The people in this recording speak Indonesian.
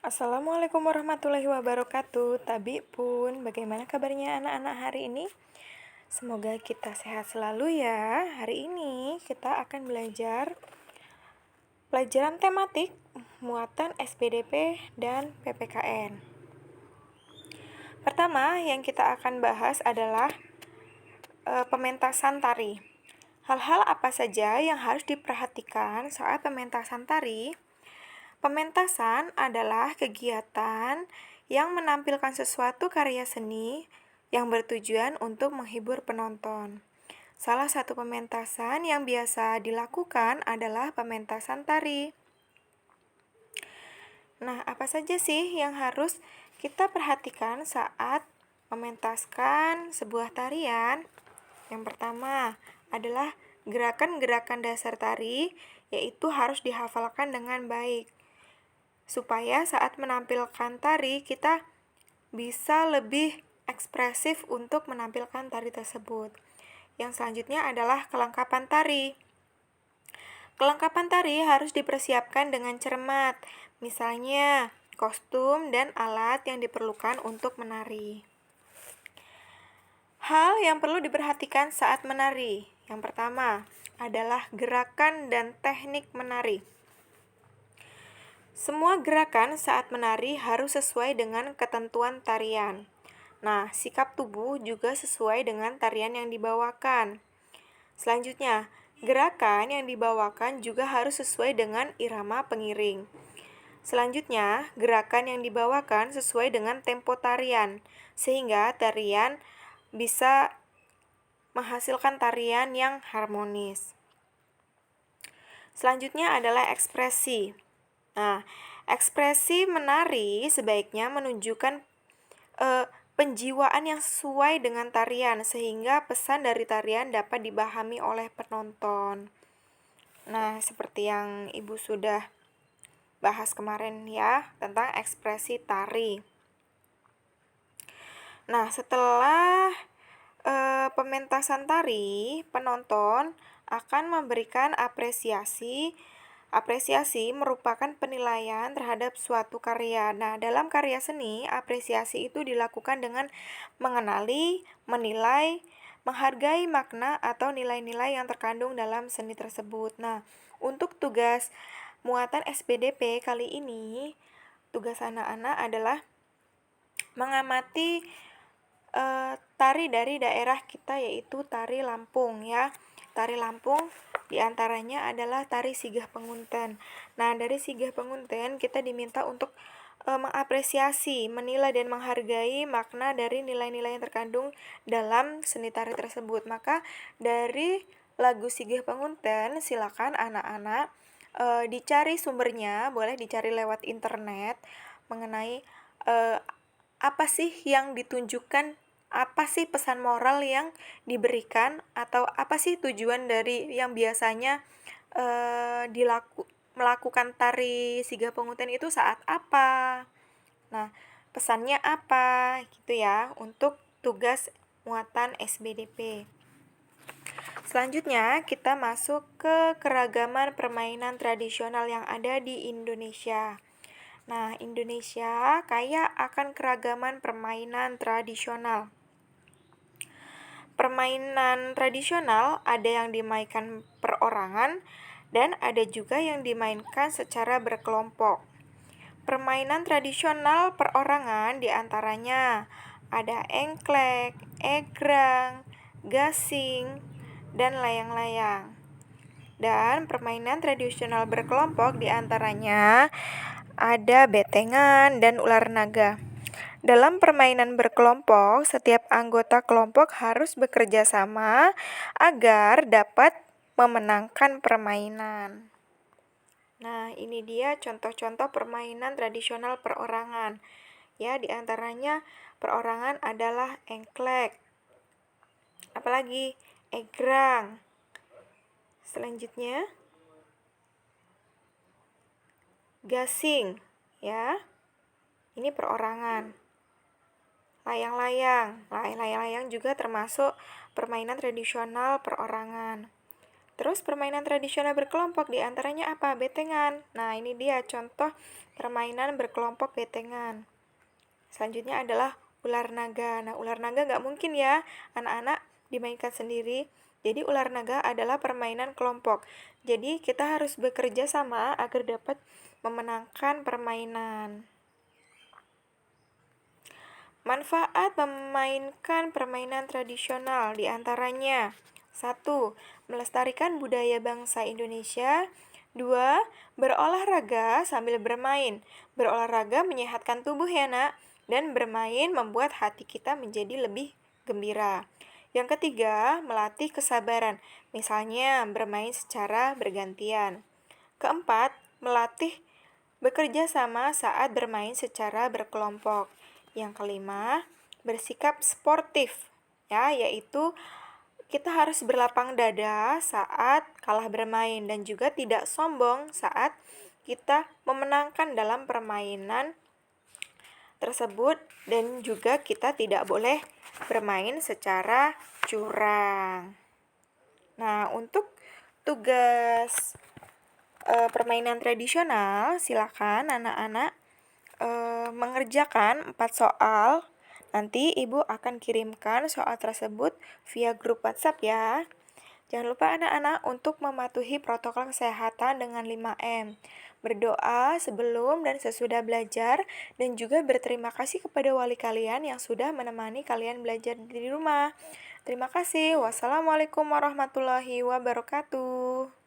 Assalamualaikum warahmatullahi wabarakatuh. Tabi pun, bagaimana kabarnya anak-anak hari ini? Semoga kita sehat selalu ya. Hari ini kita akan belajar pelajaran tematik muatan SPDP dan PPKN. Pertama yang kita akan bahas adalah pementasan tari. Hal-hal apa saja yang harus diperhatikan saat pementasan tari? Pementasan adalah kegiatan yang menampilkan sesuatu karya seni yang bertujuan untuk menghibur penonton. Salah satu pementasan yang biasa dilakukan adalah pementasan tari. Nah, apa saja sih yang harus kita perhatikan saat mementaskan sebuah tarian? Yang pertama adalah gerakan-gerakan dasar tari, yaitu harus dihafalkan dengan baik supaya saat menampilkan tari kita bisa lebih ekspresif untuk menampilkan tari tersebut. Yang selanjutnya adalah kelengkapan tari. Kelengkapan tari harus dipersiapkan dengan cermat, misalnya kostum dan alat yang diperlukan untuk menari. Hal yang perlu diperhatikan saat menari. Yang pertama adalah gerakan dan teknik menari. Semua gerakan saat menari harus sesuai dengan ketentuan tarian. Nah, sikap tubuh juga sesuai dengan tarian yang dibawakan. Selanjutnya, gerakan yang dibawakan juga harus sesuai dengan irama pengiring. Selanjutnya, gerakan yang dibawakan sesuai dengan tempo tarian, sehingga tarian bisa menghasilkan tarian yang harmonis. Selanjutnya adalah ekspresi. Nah, ekspresi menari sebaiknya menunjukkan penjiwaan yang sesuai dengan tarian sehingga pesan dari tarian dapat dipahami oleh penonton. Nah, seperti yang Ibu sudah bahas kemarin ya tentang ekspresi tari. Nah, setelah pementasan tari, penonton akan memberikan apresiasi. Apresiasi merupakan penilaian terhadap suatu karya. Nah, dalam karya seni, apresiasi itu dilakukan dengan mengenali, menilai, menghargai makna atau nilai-nilai yang terkandung dalam seni tersebut. Nah, untuk tugas muatan SPDP kali ini, tugas anak-anak adalah mengamati tari dari daerah kita, yaitu tari Lampung ya. Tari Lampung diantaranya adalah tari Sigah Pengunten. Nah, dari Sigah Pengunten kita diminta untuk mengapresiasi, menilai dan menghargai makna dari nilai-nilai yang terkandung dalam seni tari tersebut. Maka dari lagu Sigah Pengunten, silakan anak-anak dicari sumbernya, boleh dicari lewat internet mengenai apa sih yang ditunjukkan, apa sih pesan moral yang diberikan, atau apa sih tujuan dari yang biasanya melakukan tari Sigah Pengunten itu saat apa. Nah, pesannya apa gitu ya untuk tugas muatan SBDP. Selanjutnya kita masuk ke keragaman permainan tradisional yang ada di Indonesia. Nah, Indonesia kaya akan keragaman permainan tradisional. Permainan tradisional ada yang dimainkan perorangan dan ada juga yang dimainkan secara berkelompok. Permainan tradisional perorangan diantaranya ada engklek, egrang, gasing, dan layang-layang. Dan permainan tradisional berkelompok diantaranya ada betengan dan ular naga. Dalam permainan berkelompok, setiap anggota kelompok harus bekerja sama agar dapat memenangkan permainan. Nah, ini dia contoh-contoh permainan tradisional perorangan. Ya, diantaranya perorangan adalah engklek. Apalagi egrang. Selanjutnya gasing, ya. Ini perorangan. Layang-layang. Nah, layang-layang juga termasuk permainan tradisional perorangan. Terus permainan tradisional berkelompok diantaranya apa? Betengan. Nah, ini dia contoh permainan berkelompok betengan. Selanjutnya adalah ular naga. Nah, ular naga nggak mungkin ya anak-anak dimainkan sendiri. Jadi ular naga adalah permainan kelompok. Jadi kita harus bekerja sama agar dapat memenangkan permainan. Manfaat memainkan permainan tradisional diantaranya 1. Melestarikan budaya bangsa Indonesia. 2. Berolahraga sambil bermain. Berolahraga menyehatkan tubuh ya nak, dan bermain membuat hati kita menjadi lebih gembira. Yang ketiga, melatih kesabaran. Misalnya bermain secara bergantian. Keempat, melatih bekerja sama saat bermain secara berkelompok. Yang kelima, bersikap sportif, ya, yaitu kita harus berlapang dada saat kalah bermain dan juga tidak sombong saat kita memenangkan dalam permainan tersebut, dan juga kita tidak boleh bermain secara curang. Nah, untuk tugas permainan tradisional, silakan anak-anak mengerjakan 4 soal. Nanti Ibu akan kirimkan soal tersebut via grup WhatsApp ya. Jangan lupa anak-anak untuk mematuhi protokol kesehatan dengan 5M. Berdoa sebelum dan sesudah belajar, dan juga berterima kasih kepada wali kalian yang sudah menemani kalian belajar di rumah. Terima kasih. Wassalamualaikum warahmatullahi wabarakatuh.